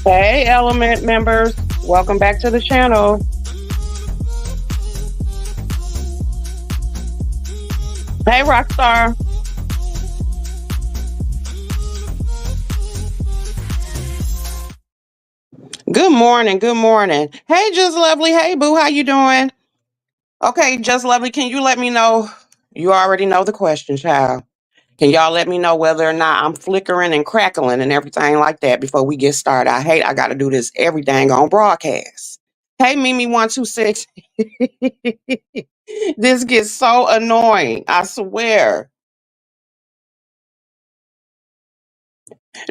Hey, Element members, welcome back to the channel. Hey, Rockstar. Good morning. Good morning. Hey, Just Lovely. Hey, Boo. How you doing? Okay, Just Lovely. Can you let me know? You already know the question, child. Can y'all let me know whether or not I'm flickering and crackling and everything like that before we get started? I got to do this every dang on broadcast. Hey, Mimi126. This gets so annoying. I swear.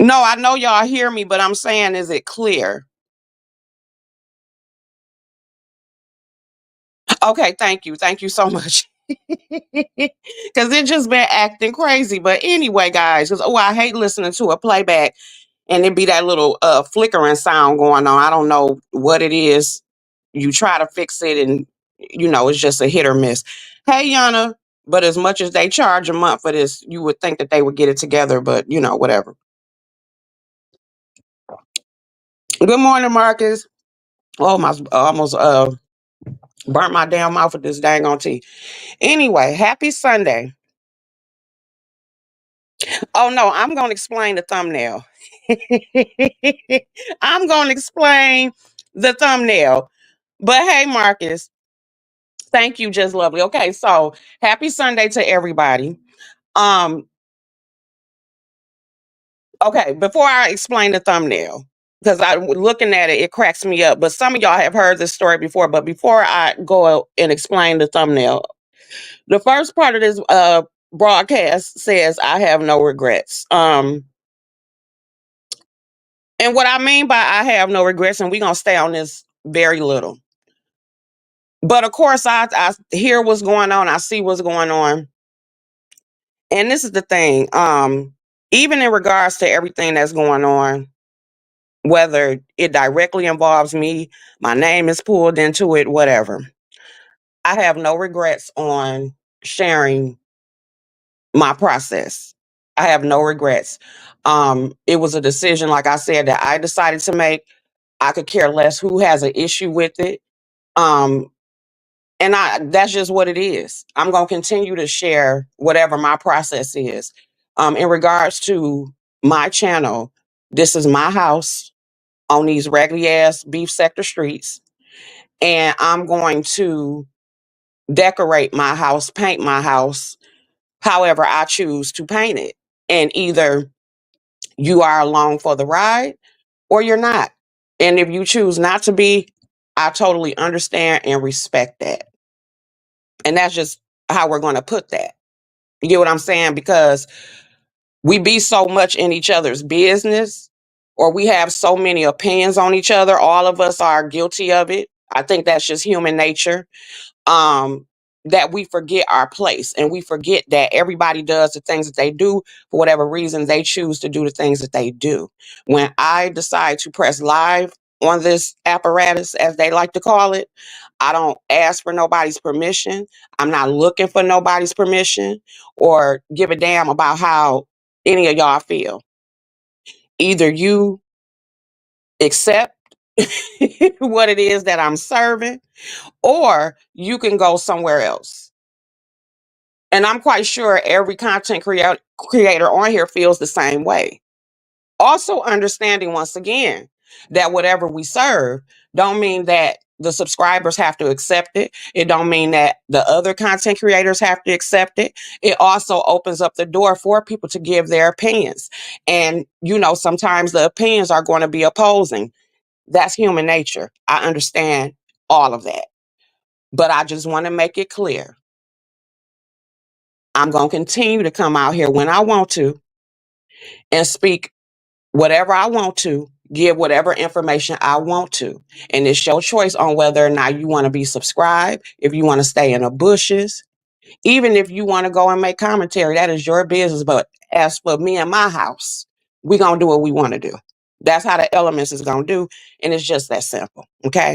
No, I know y'all hear me, but I'm saying, is it clear? Okay, thank you. Thank you so much. Because it just been acting crazy. But anyway, guys, because I hate listening to a playback and it be that little flickering sound going on. I don't know what it is. You try to fix it and it's just a hit or miss. Hey, Yana, but as much as they charge a month for this, you would think that they would get it together, but whatever. Good morning, Marcus. Oh, my almost burnt my damn mouth with this dang on tea. Anyway, happy Sunday. Oh no, I'm gonna explain the thumbnail. I'm gonna explain the thumbnail. But hey, Marcus, thank you, Just Lovely. Okay, so happy Sunday to everybody. Um, okay, before I explain the thumbnail, because I looking at it, it cracks me up. But some of y'all have heard this story before. But before I go and explain the thumbnail, the first part of this broadcast says I have no regrets. And what I mean by I have no regrets, and we're gonna stay on this very little. But of course, I hear what's going on, I see what's going on. And this is the thing. Even in regards to everything that's going on, whether it directly involves me, my name is pulled into it, whatever. I have no regrets on sharing my process. I have no regrets. It was a decision, like I said, that I decided to make. I could care less who has an issue with it. Um, and that's just what it is. I'm gonna continue to share whatever my process is. In regards to my channel, this is my house on these raggedy ass beef sector streets, and I'm going to decorate my house, paint my house however I choose to paint it. And either you are along for the ride or you're not. And if you choose not to be, I totally understand and respect that. And that's just how we're going to put that. You get what I'm saying? Because we be so much in each other's business, or we have so many opinions on each other. All of us are guilty of it. I think that's just human nature. um that we forget our place, and we forget that everybody does the things that they do for whatever reason they choose to do the things that they do. When I decide to press live on this apparatus, as they like to call it, I don't ask for nobody's permission. I'm not looking for nobody's permission or give a damn about how any of y'all feel. Either you accept what it is that I'm serving, or you can go somewhere else. And I'm quite sure every creator on here feels the same way. Also understanding, once again, that whatever we serve don't mean that the subscribers have to accept it. It don't mean that the other content creators have to accept it. It also opens up the door for people to give their opinions. And sometimes the opinions are going to be opposing. That's human nature. I understand all of that. But I just want to make it clear, I'm going to continue to come out here when I want to and speak whatever I want to, give whatever information I want to. And it's your choice on whether or not you want to be subscribed, if you want to stay in the bushes, even if you want to go and make commentary, that is your business. But as for me and my house, we're going to do what we want to do. That's how the elements is going to do. And it's just that simple. Okay.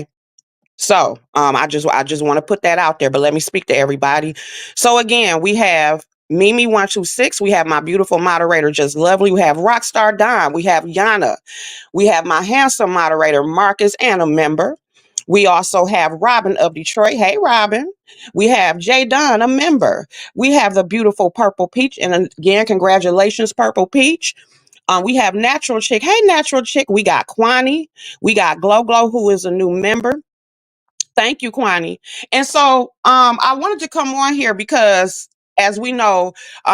So I just want to put that out there, but let me speak to everybody. So again, we have Mimi126. We have my beautiful moderator, Just Lovely. We have Rockstar Don. We have Yana. We have my handsome moderator, Marcus, and a member. We also have Robin of Detroit. Hey, Robin. We have Jay Dunn, a member. We have the beautiful Purple Peach. And again, congratulations, Purple Peach. We have Natural Chick. Hey, Natural Chick. We got Kwani. We got Glow Glow, who is a new member. Thank you, Kwani. And so I wanted to come on here because, as we know,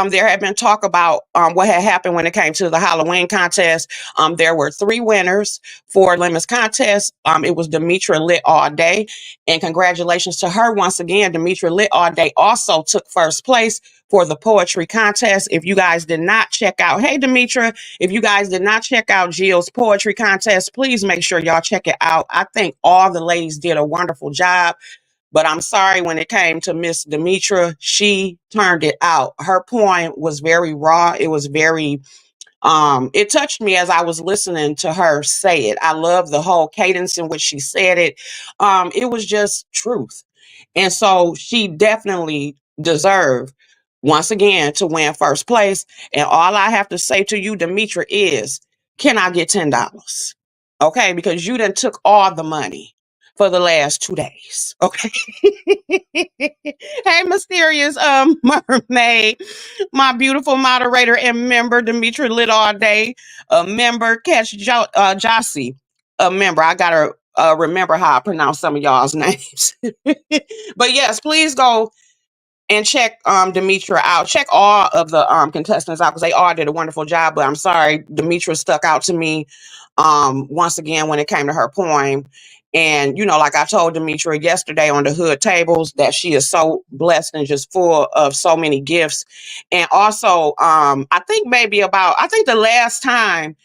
there had been talk about what had happened when it came to the Halloween contest. There were 3 winners for Lemons contest. It was Demetra Lit All Day. And congratulations to her once again. Demetra Lit All Day also took first place for the poetry contest. If you guys did not check out, hey, Demetra, if you guys did not check out Jill's poetry contest, please make sure y'all check it out. I think all the ladies did a wonderful job, but I'm sorry when it came to Miss Demetra, she turned it out. Her poem was very raw. It was very, it touched me as I was listening to her say it. I love the whole cadence in which she said it. It was just truth. And so she definitely deserved, once again, to win first place. And all I have to say to you, Demetra, is can I get $10? Okay, because you done took all the money for the last 2 days. Okay. Hey, mysterious mermaid, my beautiful moderator and member, Demetra Lit All Day, a member, Catch Jossie, a member. I gotta remember how I pronounce some of y'all's names. But yes, please go and check Demetra out. Check all of the contestants out because they all did a wonderful job. But I'm sorry, Demetra stuck out to me once again when it came to her poem. And you know, like I told Demetra yesterday on the Hood Tables, that she is so blessed and just full of so many gifts. And also, I think the last time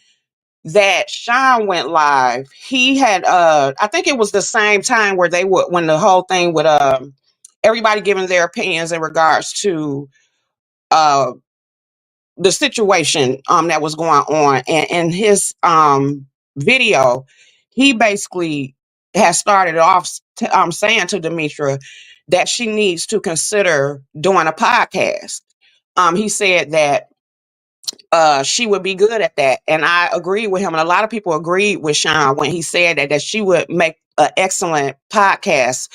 that Sean went live, he had I think it was the same time where they would, when the whole thing with everybody giving their opinions in regards to uh the situation that was going on. And in his video, he basically has started off saying to Demetra that she needs to consider doing a podcast. He said that she would be good at that. And I agree with him. And a lot of people agreed with Sean when he said that she would make an excellent podcast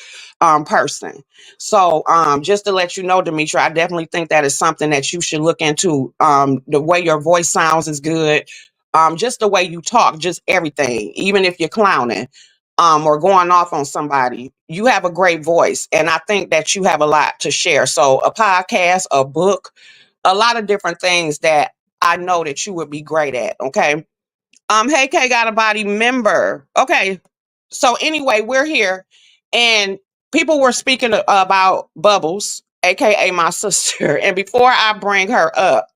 person. So just to let you know, Demetra, I definitely think that is something that you should look into. The way your voice sounds is good. Just the way you talk, just everything, even if you're clowning or going off on somebody, you have a great voice. And I think that you have a lot to share. So a podcast, a book, a lot of different things that I know that you would be great at. Okay. Hey K Got a Body member. Okay. So anyway, we're here and people were speaking about Bubbles, aka my sister. And before I bring her up,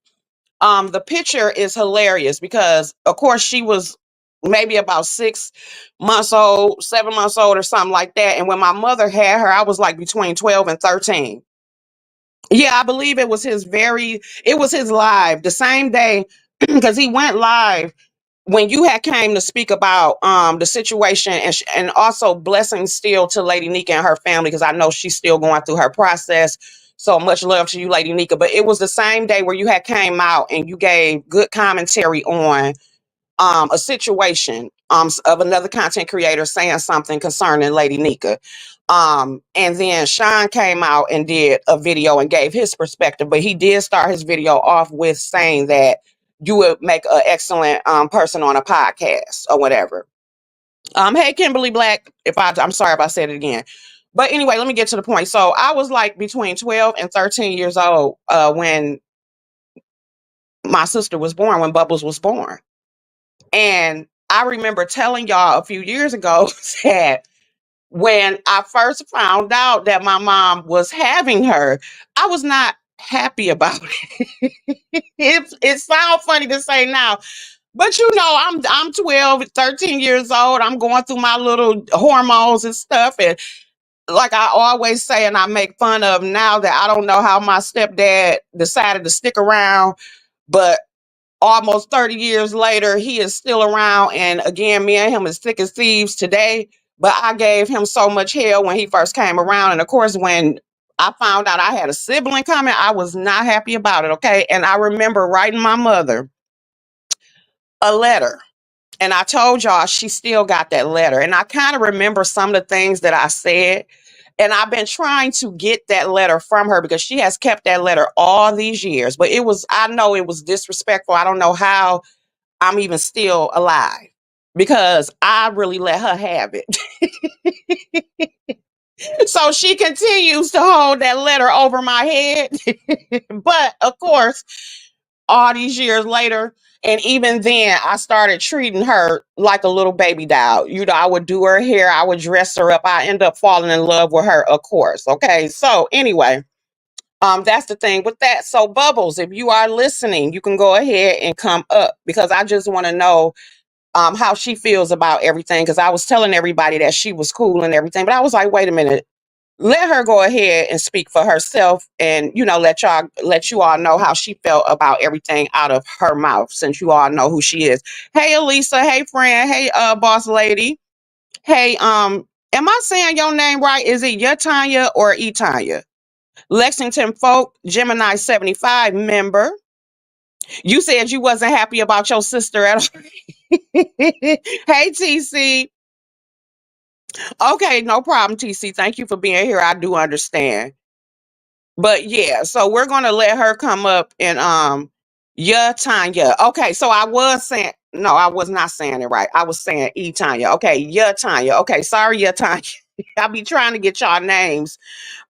the picture is hilarious because of course she was maybe about 6 months old, 7 months old, or something like that. And when my mother had her, I was like between 12 and 13. Yeah, I believe it was his live the same day because he went live when you had came to speak about the situation, and also blessings still to Lady Nika and her family because I know she's still going through her process. So much love to you, Lady Nika. But it was the same day where you had came out and you gave good commentary on a situation of another content creator saying something concerning Lady Nika. And then Sean came out and did a video and gave his perspective, but he did start his video off with saying that you would make an excellent person on a podcast or whatever. Hey Kimberly Black, I'm sorry if I said it again. But anyway, let me get to the point. So I was like between 12 and 13 years old when my sister was born, when Bubbles was born. And I remember telling y'all a few years ago that when I first found out that my mom was having her, I was not happy about it. It sounds funny to say now, but you know, I'm 12, 13 years old. I'm going through my little hormones and stuff. And like I always say, and I make fun of now that I don't know how my stepdad decided to stick around, but almost 30 years later, he is still around. And again, me and him is thick as thieves today. But I gave him so much hell when he first came around. And of course, when I found out I had a sibling coming. I was not happy about it. Okay. And I remember writing my mother a letter. And I told y'all she still got that letter. And I kind of remember some of the things that I said. And I've been trying to get that letter from her because she has kept that letter all these years. But I know it was disrespectful. I don't know how I'm even still alive because I really let her have it. So she continues to hold that letter over my head. But of course, all these years later, and even then, I started treating her like a little baby doll. You know, I would do her hair, I would dress her up. I end up falling in love with her, of course. Okay. So anyway, that's the thing with that. So Bubbles, if you are listening, you can go ahead and come up because I just want to know how she feels about everything. Because I was telling everybody that she was cool and everything, but I was like, wait a minute, let her go ahead and speak for herself and let you all know how she felt about everything out of her mouth since you all know who she is. Hey Elisa, hey friend, hey boss lady. Hey, am I saying your name right? Is it Yatanya or Etanya? Lexington Folk, Gemini 75 member. You said you wasn't happy about your sister at all. Hey TC. Okay, no problem, TC. Thank you for being here. I do understand. But yeah, so we're gonna let her come up and yeah, Tanya. Okay, so I was saying no, I was not saying it right. I was saying E Tanya. Okay, yeah, Tanya. Okay, sorry, yeah, Tanya. I'll be trying to get y'all names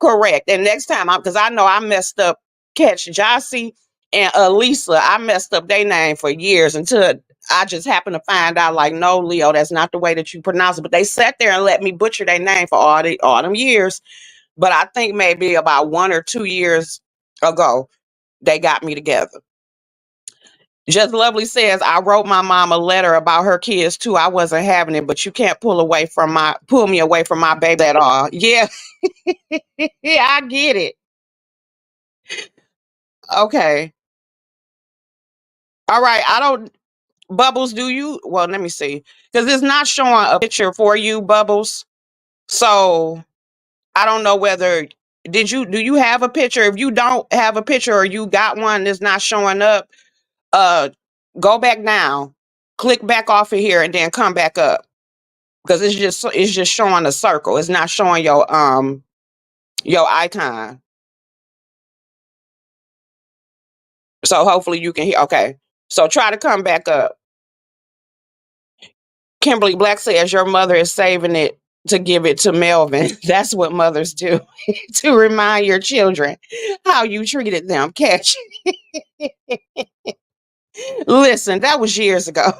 correct. And next time because I know I messed up Catch Jossie and Lisa. I messed up their name for years until I just happened to find out, like, no, Leo, that's not the way that you pronounce it. But they sat there and let me butcher their name for all them years. But I think maybe about 1 or 2 years ago, they got me together. Just Lovely says, I wrote my mom a letter about her kids too. I wasn't having it, but you can't pull me away from my baby at all. Yeah, yeah, I get it. Okay. All right. I don't Bubbles, do you? Well, let me see. Because it's not showing a picture for you, Bubbles. So I don't know whether do you have a picture? If you don't have a picture or you got one that's not showing up, uh go back down, click back off of here and then come back up because it's just showing a circle. It's not showing your icon. So hopefully you can hear. Okay, so try to come back up. Kimberly Black says your mother is saving it to give it to Melvin. That's what mothers do to remind your children how you treated them. Catch. Listen, that was years ago.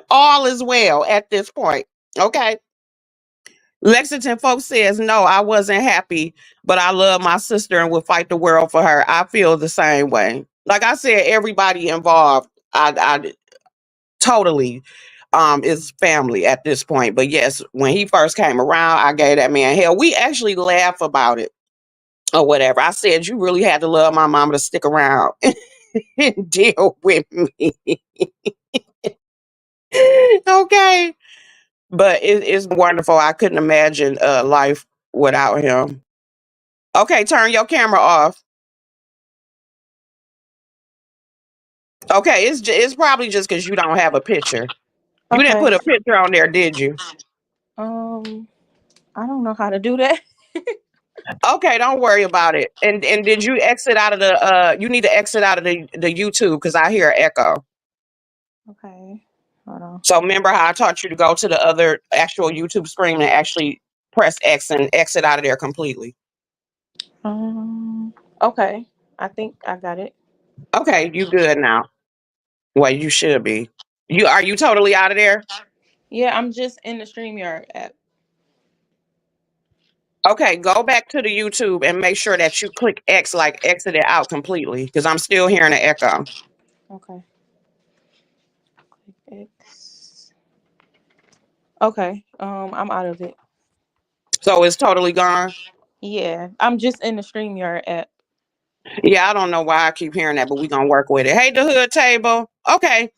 All is well at this point. Okay. Lexington folks says, no, I wasn't happy, but I love my sister and would fight the world for her. I feel the same way. Like I said, everybody involved, I totally is family at this point. But yes, when he first came around, I gave that man hell. We actually laugh about it or whatever. I said, you really had to love my mama to stick around and deal with me. Okay. But it's wonderful. I couldn't imagine life without him. Okay, turn your camera off. Okay, it's probably just because you don't have a picture. You didn't Okay. put a picture on there, did you? Um, I don't know how to do that. Okay, don't worry about it. And did you exit out of the you need to exit out of the YouTube because I hear an echo. Okay. Hold on. So remember how I taught you to go to the other actual YouTube screen and actually press X and exit out of there completely. Okay. I think I got it. Okay, you good now. Well, you should be. You totally out of there? Yeah, I'm just in the StreamYard app. Okay, go back to the YouTube and make sure that you click X, like exit it out completely, because I'm still hearing an echo. Okay. Click X. Okay. I'm out of it. So it's totally gone. Yeah, I'm just in the StreamYard app. Yeah, I don't know why I keep hearing that, but we're gonna work with it. Hey, the hood table. Okay,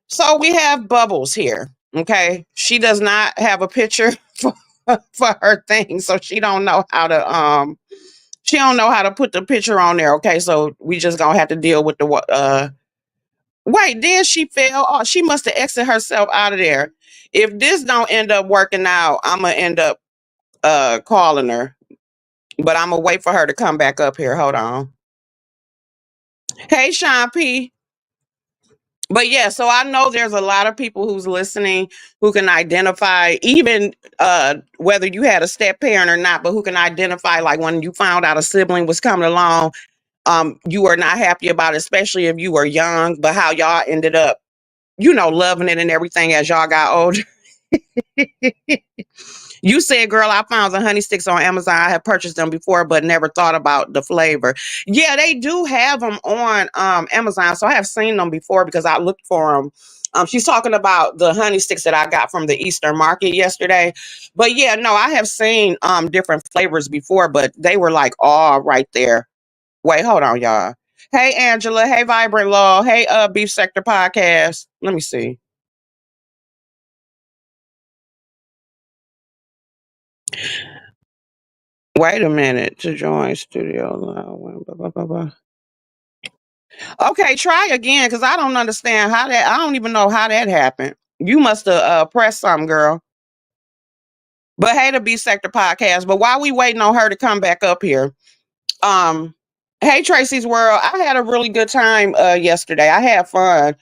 so we have Bubbles here. Okay, she does not have a picture. for her thing, so she don't know how to put the picture on there. Okay, so we just gonna have to deal with the wait, then she fell. Oh, she must have exited herself out of there. If this don't end up working out, I'm gonna end up calling her. But I'm gonna wait for her to come back up here. Hold on. Hey, Sean P. But yeah, so I know there's a lot of people who's listening who can identify, even whether you had a step parent or not, but who can identify like when you found out a sibling was coming along, you were not happy about it, especially if you were young, but how y'all ended up, loving it and everything as y'all got older. You said, girl, I found the honey sticks on Amazon. I have purchased them before, but never thought about the flavor. Yeah, they do have them on Amazon. So I have seen them before because I looked for them. She's talking about the honey sticks that I got from the Eastern market yesterday. But yeah, no, I have seen different flavors before, but they were like all right there. Wait, hold on, y'all. Hey, Angela. Hey, Vibrant Law. Hey, Beef Sector Podcast. Let me see. Wait a minute to join studio. Blah, blah, blah, blah. Okay, try again because I don't understand how that. I don't even know how that happened. You must have pressed something, girl. But hey, the B Sector Podcast. But while we waiting on her to come back up here, um, hey Tracy's World. I had a really good time yesterday. I had fun.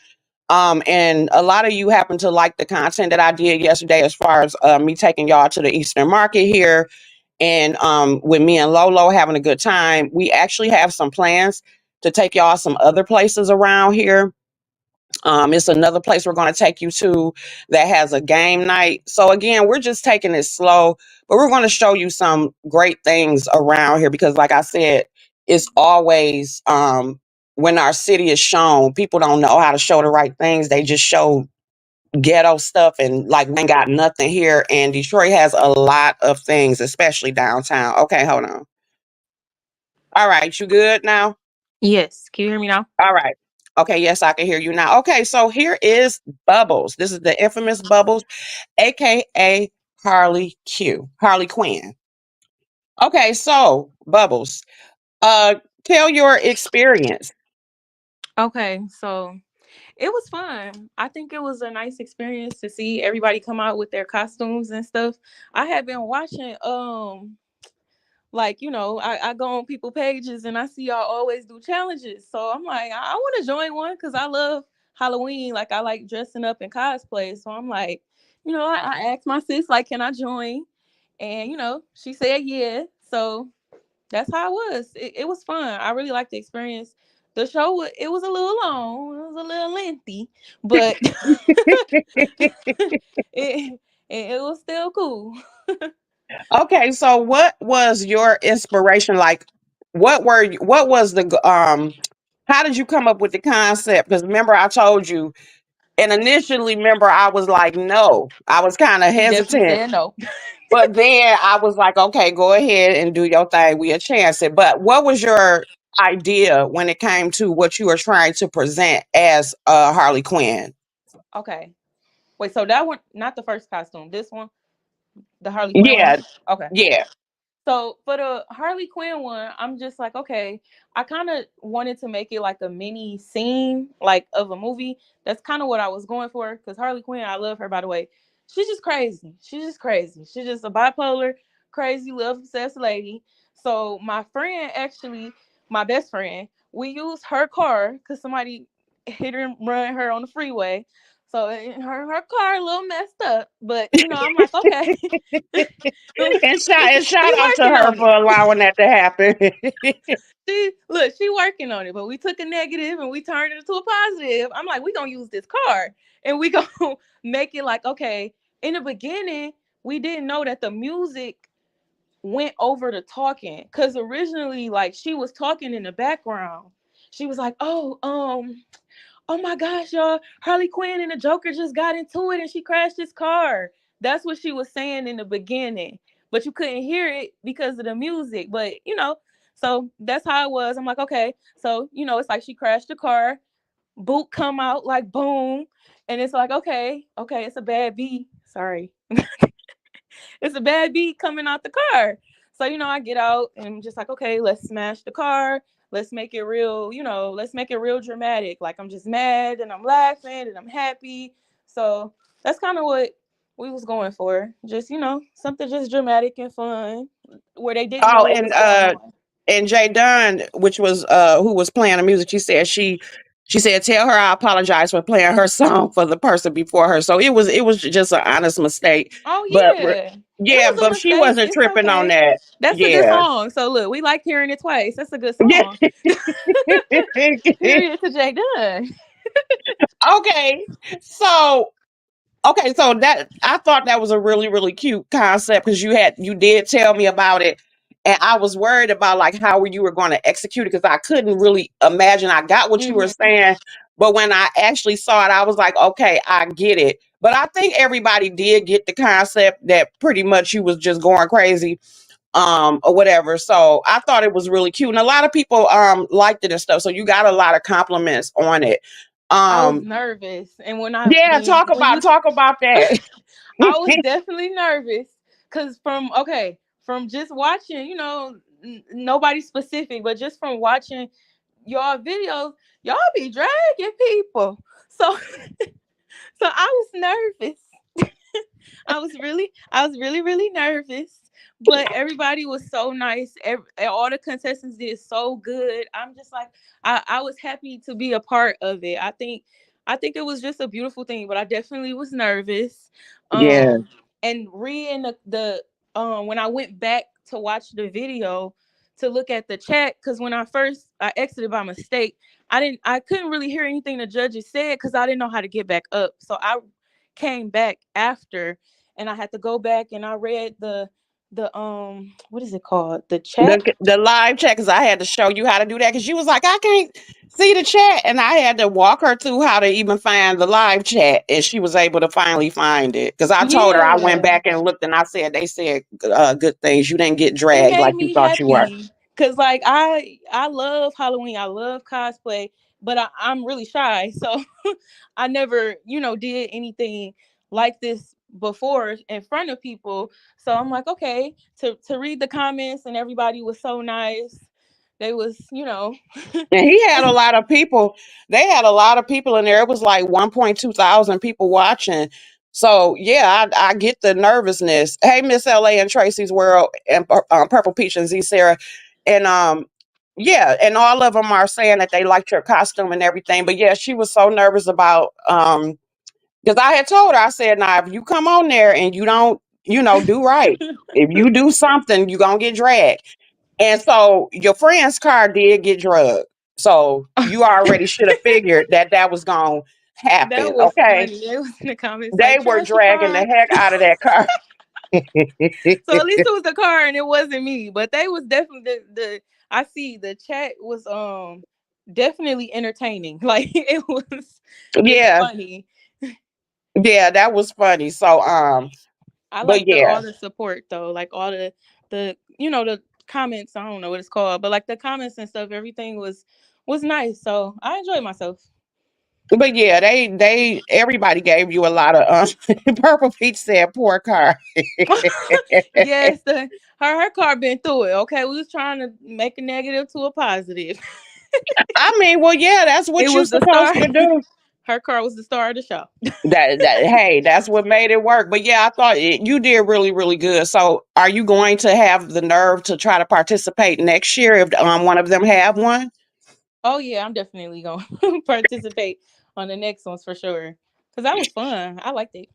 And a lot of you happen to like the content that I did yesterday, as far as me taking y'all to the Eastern Market here, and with me and Lolo having a good time. We actually have some plans to take y'all some other places around here. It's another place we're going to take you to that has a game night. So again, we're just taking it slow, but we're going to show you some great things around here because, like I said, it's always when our city is shown, people don't know how to show the right things. They just show ghetto stuff and like we ain't got nothing here. And Detroit has a lot of things, especially downtown. Okay, hold on. All right, you good now? Yes. Can you hear me now? All right. Okay, yes, I can hear you now. Okay, so here is Bubbles. This is the infamous Bubbles, aka Harley Quinn. Okay, so Bubbles, uh, tell your experience. Okay, so it was fun. I think it was a nice experience to see everybody come out with their costumes and stuff. I had been watching like I go on people pages and I see y'all always do challenges, so I'm like, I want to join one because I love Halloween. Like, I like dressing up and cosplay, so I'm like, I asked my sis, like, can I join? And she said yeah, so that's how it was. It was fun. I really liked the experience. The show it was a little long, it was a little lengthy, but it was still cool. Okay, so what was your inspiration? Like, what was how did you come up with the concept? Because remember, I told you, and initially, remember, I was like, no, I was kind of She definitely hesitant. said no. But then I was like, okay, go ahead and do your thing. We'll chance it. But what was your idea when it came to what you were trying to present as Harley Quinn? Okay, wait, so that one, not the first costume, this one, the Harley Quinn one. Yeah, Okay. yeah. So for the Harley Quinn one, I'm just like, okay, I kind of wanted to make it like a mini scene, like of a movie. That's kind of what I was going for. Because Harley Quinn, I love her, by the way. She's just crazy. She's just crazy. She's just a bipolar, crazy, love obsessed lady. So my friend, actually, my best friend, we used her car because somebody hit her and run her on the freeway. So her car a little messed up, but I'm like, okay. And shout We out to working her on for it. allowing that to happen. She working on it, but we took a negative and we turned it into a positive. I'm like, we gonna use this card and we gonna make it like, okay. In the beginning, we didn't know that the music went over the talking, because originally, like, she was talking in the background. She was like, oh my gosh, y'all, Harley Quinn and the Joker just got into it and she crashed his car. That's what she was saying in the beginning. But you couldn't hear it because of the music. But, so that's how it was. I'm like, okay. So, it's like she crashed the car, boot come out like boom. And it's like, okay, it's a bad beat. Sorry. it's a bad beat coming out the car. So, I get out and I'm just like, okay, let's smash the car. Let's make it real, let's make it real dramatic. Like I'm just mad and I'm laughing and I'm happy. So that's kind of what we was going for. Just, something just dramatic and fun where they didn't know Oh, what was going on. and Jay Dunn, which was who was playing the music, she said, "Tell her I apologize for playing her song for the person before her." So it was just an honest mistake. Oh But yeah. It yeah, was a but she mistake. wasn't It's tripping on okay. that. That's a good Yeah. song. So look, we like hearing it twice. That's a good Yeah. song. Period to Jay Dunn. Okay. So so that I thought that was a really, really cute concept because you did tell me about it. And I was worried about like how you were going to execute it because I couldn't really imagine. I got what you were Hmm. saying, but when I actually saw it, I was like, okay, I get it. But I think everybody did get the concept that pretty much you was just going crazy, or whatever. So I thought it was really cute. And a lot of people liked it and stuff. So you got a lot of compliments on it. I was Um nervous, and when I yeah, when you talk about that. I was definitely nervous because from just watching, nobody specific, but just from watching y'all videos, y'all be dragging people. So so I was nervous. I was really, really nervous. But everybody was so nice. All the contestants did so good. I'm just like, I was happy to be a part of it. I think it was just a beautiful thing, but I definitely was nervous. Yeah. And reading the when I went back to watch the video to look at the chat, because when I exited by mistake, I couldn't really hear anything the judges said because I didn't know how to get back up. So I came back after and I had to go back and I read the what is it called? The chat. The live chat, because I had to show you how to do that because you was like, I can't see the chat. And I had to walk her through how to even find the live chat. And she was able to finally find it. Because I told her I went Yeah. back and looked and I said they said good things. You didn't get It dragged made like you me thought you were. happy because like I love Halloween, I love cosplay, but I'm really shy, so I never did anything like this before in front of people. So I'm like, okay, to read the comments and everybody was so nice. They was And he had a lot of people. They had a lot of people in there. It was like 1.2 thousand people watching. So yeah, I get the nervousness. Hey, Miss LA and Tracy's World and Purple Peach and Z Sarah, and yeah, and all of them are saying that they liked your costume and everything. But yeah, she was so nervous about because I had told her, I said, now if you come on there and you don't, do right, if you do something, you gonna get dragged. And so your friend's car did get drugged. So you already should have figured that that was going to that happen. was Okay. funny. They was in the comments They like were trash the dragging the car. heck out of that car. So at least it was the car and it wasn't me. But they was definitely the I see the chat was definitely entertaining. Like it was just Yeah. funny. Yeah, that was funny. So, I but like the yeah. all the support though. Like all the comments, I don't know what it's called, but like the comments and stuff, everything was nice. So I enjoyed myself. But yeah, everybody gave you a lot of Purple Peach said poor car. Yes, her car been through it. Okay, we was trying to make a negative to a positive. I mean, well, yeah, that's It what you're was the star. supposed to do. Her car was the star of the show. Hey, that's what made it work. But yeah, I thought you did really, really good. So, are you going to have the nerve to try to participate next year if one of them have one? Oh yeah, I'm definitely gonna participate on the next ones for sure. Cause that was fun. I liked it.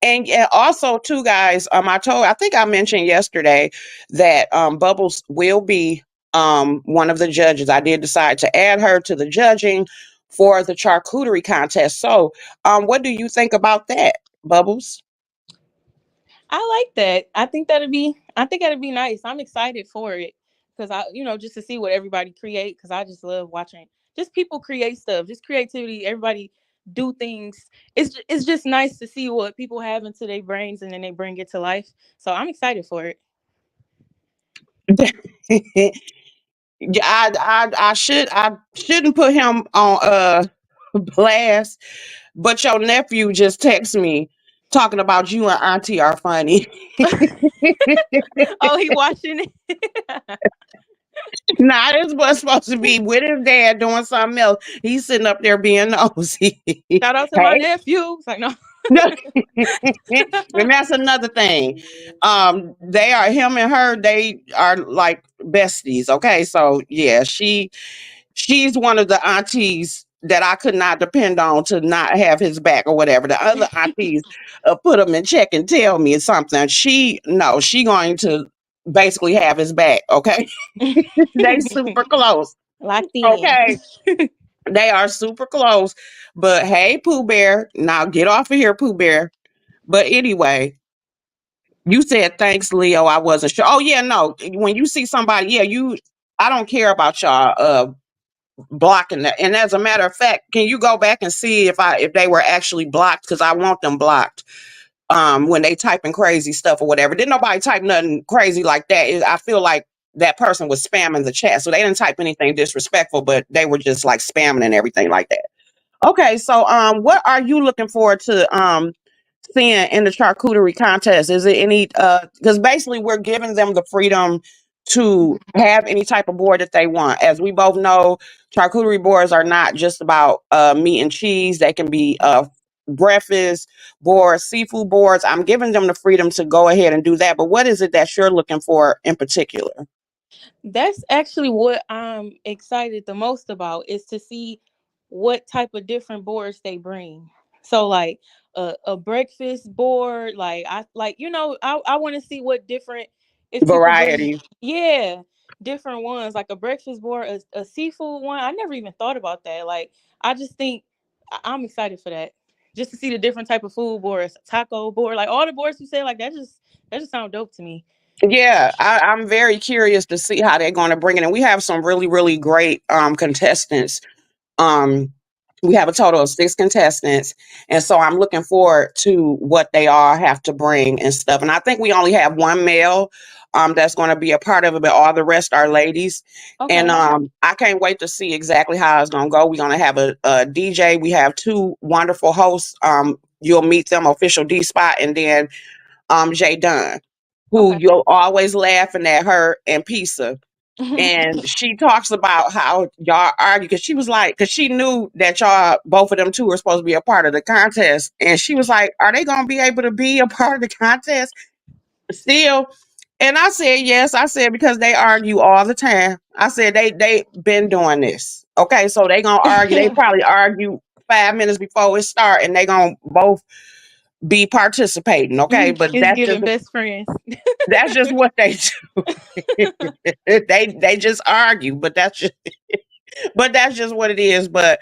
And also, too, guys, I think I mentioned yesterday that Bubbles will be one of the judges. I did decide to add her to the judging for the charcuterie contest. So, what do you think about that, Bubbles? I like that. I think that'd be nice. I'm excited for it because just to see what everybody create because I just love watching just people create stuff, just creativity, everybody do things. It's just nice to see what people have into their brains and then they bring it to life. So I'm excited for it. Yeah, I shouldn't put him on blast, but your nephew just texted me talking about you and Auntie are funny. Oh, he watching it. Nah, this was supposed to be with his dad doing something else. He's sitting up there being nosy. Shout out to my Hey. nephew. It's like no. And that's another thing. They are him and her, they are like besties. Okay. So yeah, she's one of the aunties that I could not depend on to not have his back or whatever. The other aunties put him in check and tell me something. She no, she going to basically have his back. Okay. They super close. Locked in. Okay. They are super close. But hey, Pooh Bear, now get off of here, Pooh Bear. But anyway, you said thanks, Leo. I wasn't sure. Oh yeah, no. When you see somebody, yeah, I don't care about y'all blocking that. And as a matter of fact, can you go back and see if they were actually blocked? Because I want them blocked. When they typing crazy stuff or whatever. Didn't nobody type nothing crazy like that. I feel like that person was spamming the chat. So they didn't type anything disrespectful, but they were just like spamming and everything like that. Okay, so what are you looking forward to seeing in the charcuterie contest? Is it any because basically we're giving them the freedom to have any type of board that they want. As we both know, charcuterie boards are not just about meat and cheese. They can be breakfast boards, seafood boards. I'm giving them the freedom to go ahead and do that. But what is it that you're looking for in particular? That's actually what I'm excited the most about is to see what type of different boards they bring. So like a breakfast board, like I like I want to see what different if people bring Variety. yeah different ones like a breakfast board, a seafood one. I never even thought about that. Like I just think I'm excited for that. Just to see the different type of food boards, taco board, like all the boards you say, like that just sound dope to me. Yeah, I'm very curious to see how they're going to bring it. And we have some really, really great contestants. Um, we have a total of 6 contestants, and so I'm looking forward to what they all have to bring and stuff. And I think we only have one male that's going to be a part of it, but all the rest are ladies. And Okay. I can't wait to see exactly how it's going to go. We're going to have a DJ. We have 2 wonderful hosts. You'll meet them, Official D Spot, and then Jay Dunn, who Okay. you're always laughing at her and Pizza. And she talks about how y'all argue because she was like, because she knew that y'all, both of them two, were supposed to be a part of the contest. And she was like, are they going to be able to be a part of the contest still? And I said, yes. I said, because they argue all the time. I said, they been doing this. Okay. So they going to argue. They probably argue 5 minutes before it start and they going to both be participating. Okay. But It's giving best friends. that's just what they do. They just argue, but that's just what it is. But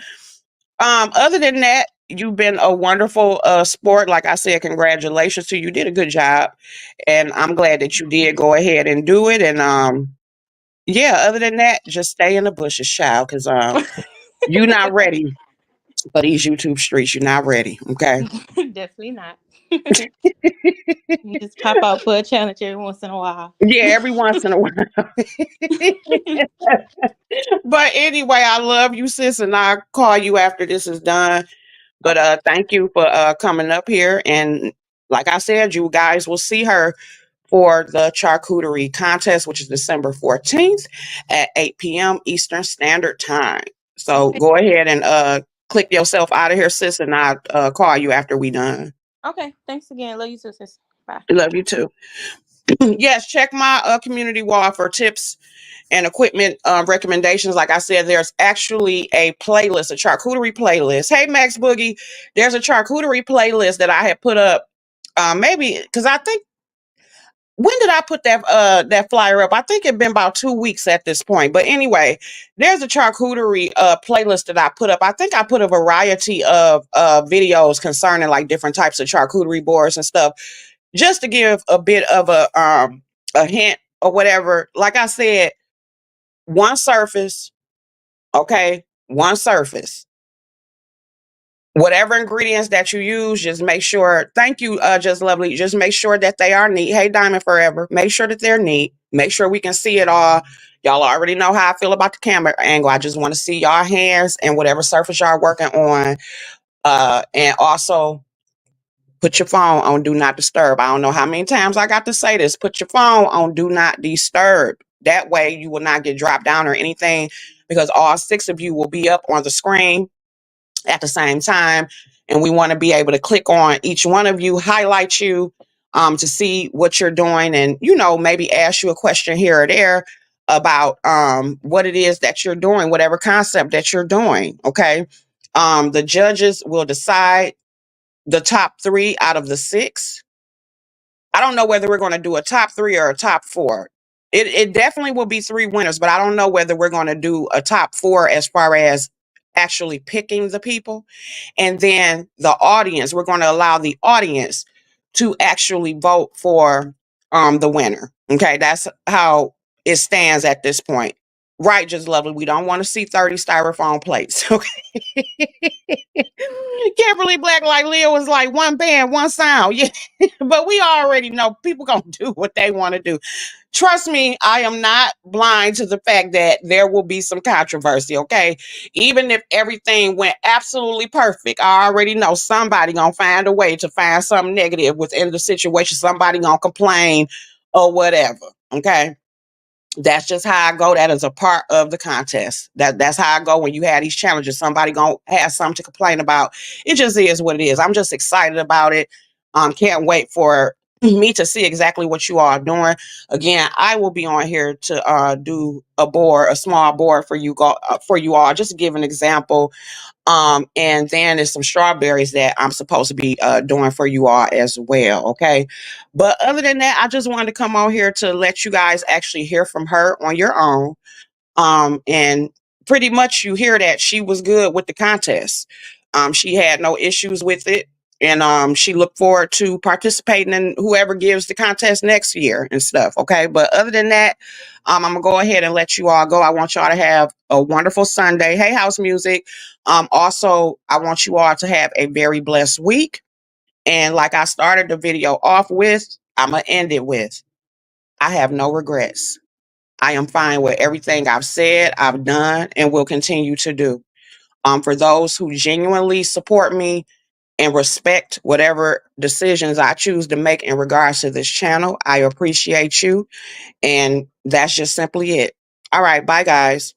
other than that, you've been a wonderful sport. Like I said, congratulations to you. You did a good job, and I'm glad that you did go ahead and do it. And yeah, other than that, just stay in the bushes, child, because you're not ready for these YouTube streets. You're not ready. Okay. Definitely not. You just pop out for a challenge every once in a while. Yeah, every once in a while. But anyway, I love you, sis, and I'll call you after this is done. But Okay. thank you for coming up here. And like I said, you guys will see her for the charcuterie contest, which is December 14th at 8 p.m. Eastern Standard Time. So Okay. go ahead and click yourself out of here, sis, and I'll call you after we done. Okay. Thanks again. Love you, sisters. Bye. Love you too. Yes, check my community wall for tips and equipment recommendations. Like I said, there's actually a playlist, a charcuterie playlist. Hey, Max Boogie, there's a charcuterie playlist that I had put up. Maybe because I think when did I put that flyer up? I think it'd been about 2 weeks at this point. But anyway, there's a charcuterie playlist that I put up. I think I put a variety of videos concerning like different types of charcuterie boards and stuff, just to give a bit of a hint or whatever. Like I said, one surface, okay, one surface. Whatever ingredients that you use, just make sure. Thank you, Just Lovely. Just make sure that they are neat. Hey, Diamond Forever. Make sure that they're neat. Make sure we can see it all. Y'all already know how I feel about the camera angle. I just want to see y'all hands and whatever surface y'all working on. And also Put your phone on do not disturb. I don't know how many times I got to say this. Put your phone on do not disturb. That way you will not get dropped down or anything, because all 6 of you will be up on the screen at the same time. And we want to be able to click on each one of you, highlight you, to see what you're doing, and, you know, maybe ask you a question here or there about what it is that you're doing, whatever concept that you're doing. Okay. The judges will decide the top 3 out of the 6. I don't know whether we're going to do a top 3 or a top 4. It definitely will be 3 winners, but I don't know whether we're going to do a top 4 as far as actually picking the people. And then the audience, we're going to allow the audience to actually vote for the winner. Okay, that's how it stands at this point. Right, just lovely. We don't want to see 30 styrofoam plates. Okay. Kimberly Black like Leah was like one band, one sound. Yeah. But we already know people gonna do what they want to do. Trust me, I am not blind to the fact that there will be some controversy, okay? Even if everything went absolutely perfect, I already know somebody gonna find a way to find something negative within the situation. Somebody gonna complain or whatever, okay? That's just how I go. That is a part of the contest. That's how I go when you have these challenges. Somebody gonna have something to complain about. It just is what it is. I'm just excited about it. Can't wait for me to see exactly what you all are doing. Again, I will be on here to do a small board for you all, just to give an example. And then there's some strawberries that I'm supposed to be doing for you all as well. Okay. But other than that, I just wanted to come on here to let you guys actually hear from her on your own. And pretty much you hear that she was good with the contest. She had no issues with it. And she looked forward to participating in whoever gives the contest next year and stuff. Okay. But other than that, I'm gonna go ahead and let you all go. I want y'all to have a wonderful Sunday. Hey, house music. Also, I want you all to have a very blessed week. And like I started the video off with, I'm gonna end it with, I have no regrets. I am fine with everything I've said, I've done, and will continue to do. For those who genuinely support me and respect whatever decisions I choose to make in regards to this channel, I appreciate you. And that's just simply it. All right, bye guys.